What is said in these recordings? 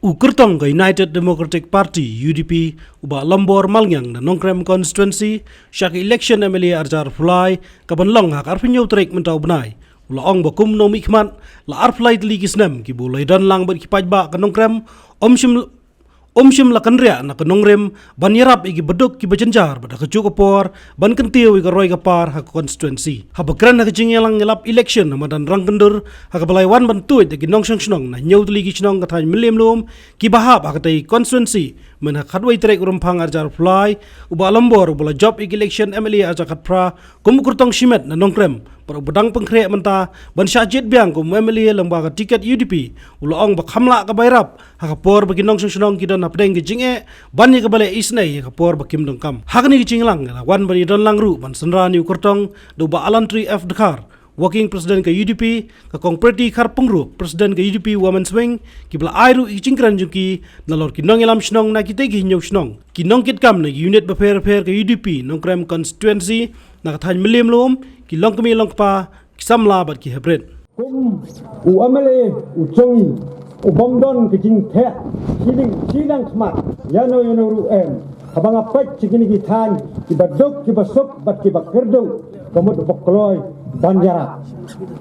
Ukurtong ka United Democratic Party UDP uba lambor malngyang na nongkrem constituency syak election MLA arjar fulai kabanlong hak arfinyo trek mentau benai ula ong bakum no mikmat la arflai tli kisnem ki bulai dan lang ber kipaj ba ka nongkrem omshim la kanria na ka nongrem ban yarap igi beduk ki bajanjar bada ka cukupor ban kentiu igi roy ka par hak constituency ha bakran na kajingelang ngelap election na madan rang kendur ha ka balai wan ban tuit igi nongsong snong na nyau tli ki snong ka thain milim lum ki bahap ha ka tai constituency men ha khatwai trek rumpang arjar fly uba lambor ubala job igi election MLA arjar khatpra kumkurtong shimet na nongkrem para bedang pengkrek menta ban syajit biang kum MLA lamba ka tiket UDP ula ong ba khamla ka bayrap ha ka por bagi nongsong snong ki na pedeng ke jinge ban ye kabale isnai ka por bakim dong kam hakni ki jinglang la wan bani don lang ru ban senra ni kurtong do ba alantri F Dakar working president ke UDP ka kongpreti khar pengru president ke UDP women's wing ki bla airu i jingkran juki na lor ki nong elam snong na ki te gi nyau snong ki nong kit kam na unit ba fer ke UDP nong krem constituency na ka than milim lom ki long kami long pa ki samla bat ki hebret kum u amale u chongi ubangdon kejing the sidang khmat yano ru em habang apat cikini ki than ki badok ki basok bat ki bakerdo kamut bokloi banjara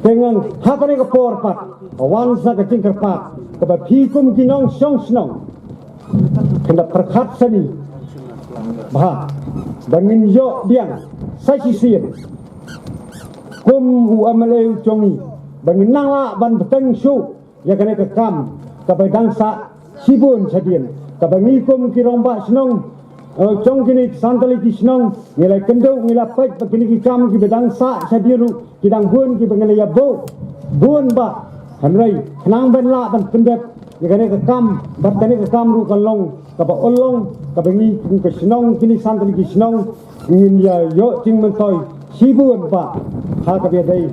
tengang hakane ka por pat awan sa kejing kerpat ka ba phikum ki nong song snong kena perkhat sani bah bangin yo biang sachi sien kum u amale u chongi bangin nangla ban beteng su ya kena kekam kabai dangsa sibun sadian kabai ngikum kiromba senong chong kini santali ki senong ngilai kendau ngilai pek begini ki kam ki bedangsa sadiru kidang bun ki bengele ya bo bun ba hamrai kenang ben la ban kendep ya kena kekam bat kena kekam ru kalong kabai olong kabai ngikum ki senong kini santali ki senong ngin ya yo cing mentoi sibun ba ha kabai dai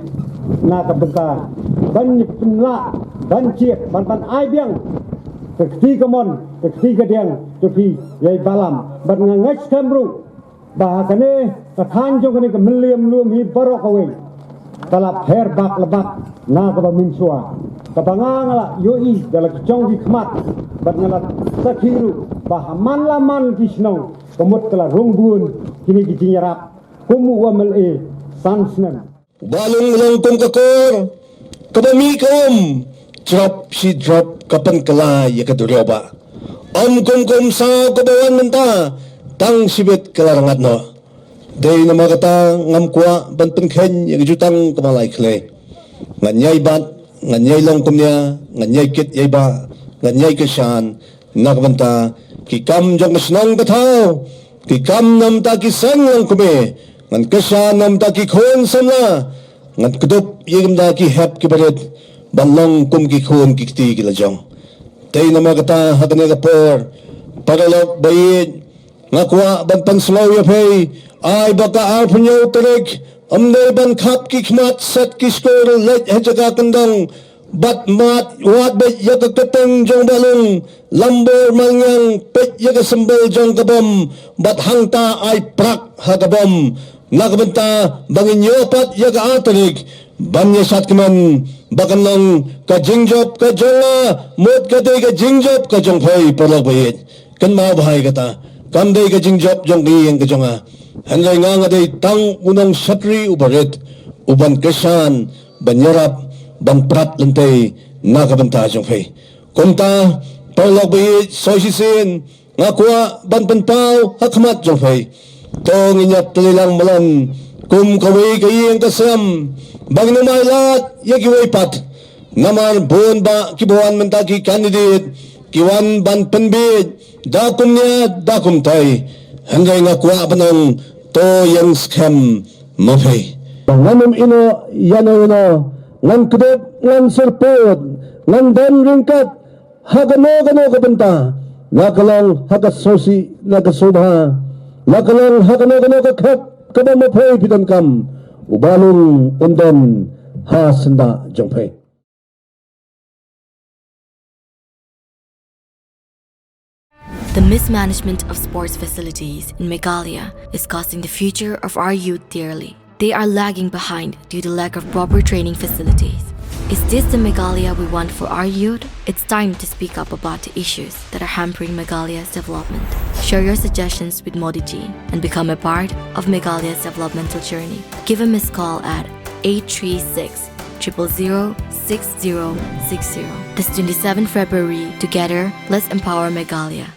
na kabenta ban penla ban chiek ban ai biang keti kamon keti kediang tepi yai balam ban ngai kamru bahakane takhan jo kene kemeliam lum hi barok away kalap her bak lebak na ka minsua kabangang la yoi dalam kecong di khmat ban ngalat sakiru bahaman laman kisnong kemut kala rungbun kini kinyarap kumu wamle sansnem balung langkum kakor kabami kum drop si drop kapan kala ya kaduryoba kum sa kabawan menta tang sibit kalarangat no day na makata ngamkwa ban pengkhen ya jutang kamalai kle nganyai bat nganyai langkum niya nganyai kit yai ba nganyai kesan nakbanta ki kam jong snang bathaw ki kam nam ta ki sang langkume ngan kesan nam ta ki khon samla ngan kedup yegam da ki hep ki baret balong kum ki khon ki ti ki lajong tay na magata hakane ka por paralok bayid ngakwa ban panslaw ya pay ay baka arpunyo terek amday ban khap ki khmat set ki skor let hejaga kandang bat mat wat bet yaga keteng jong balong lambor mangyang pet yaga sembel jong kabam bat hangta ay prak hagabam nakabenta bangin yopat yaga atarik banya sat keman bakan lang ka jingjop ka jonga mot ka day ka jingjop ka jong phai palak bayit kan ma bahay kata kam day ka jingjop jong iyang ka jonga hanjay nga day tang unang satri ubarit uban kesan banyarap ban prat lantay nakabenta jong phai kumta palak bayit soisisin nga kuwa ban panpaw hakmat jong phai tong inyap tulilang malam kum kaway kayeng kasam bang numaylat yagiway pat naman buon ba kibuan mentaki candidate kiwan ban penbid dakum niya dakum tay hanggang nga kuwa panang to yang scam mapay nganum ino yano ngan kedep ngan serpot ngan dan ringkat hagano kabenta nakalang hagasosi nagasobha nakalang hagano kakap kada mapay pitan kam ubalong undon ha senda jongpay. The mismanagement of sports facilities in Meghalaya is costing the future of our youth dearly. They are lagging behind due to lack of proper training facilities. Is this the Meghalaya we want for our youth? It's time to speak up about the issues that are hampering Meghalaya's development. Share your suggestions with Modi Ji and become a part of Meghalaya's developmental journey. Give a missed call at 836 000 6060. This 27 February, together, let's empower Meghalaya.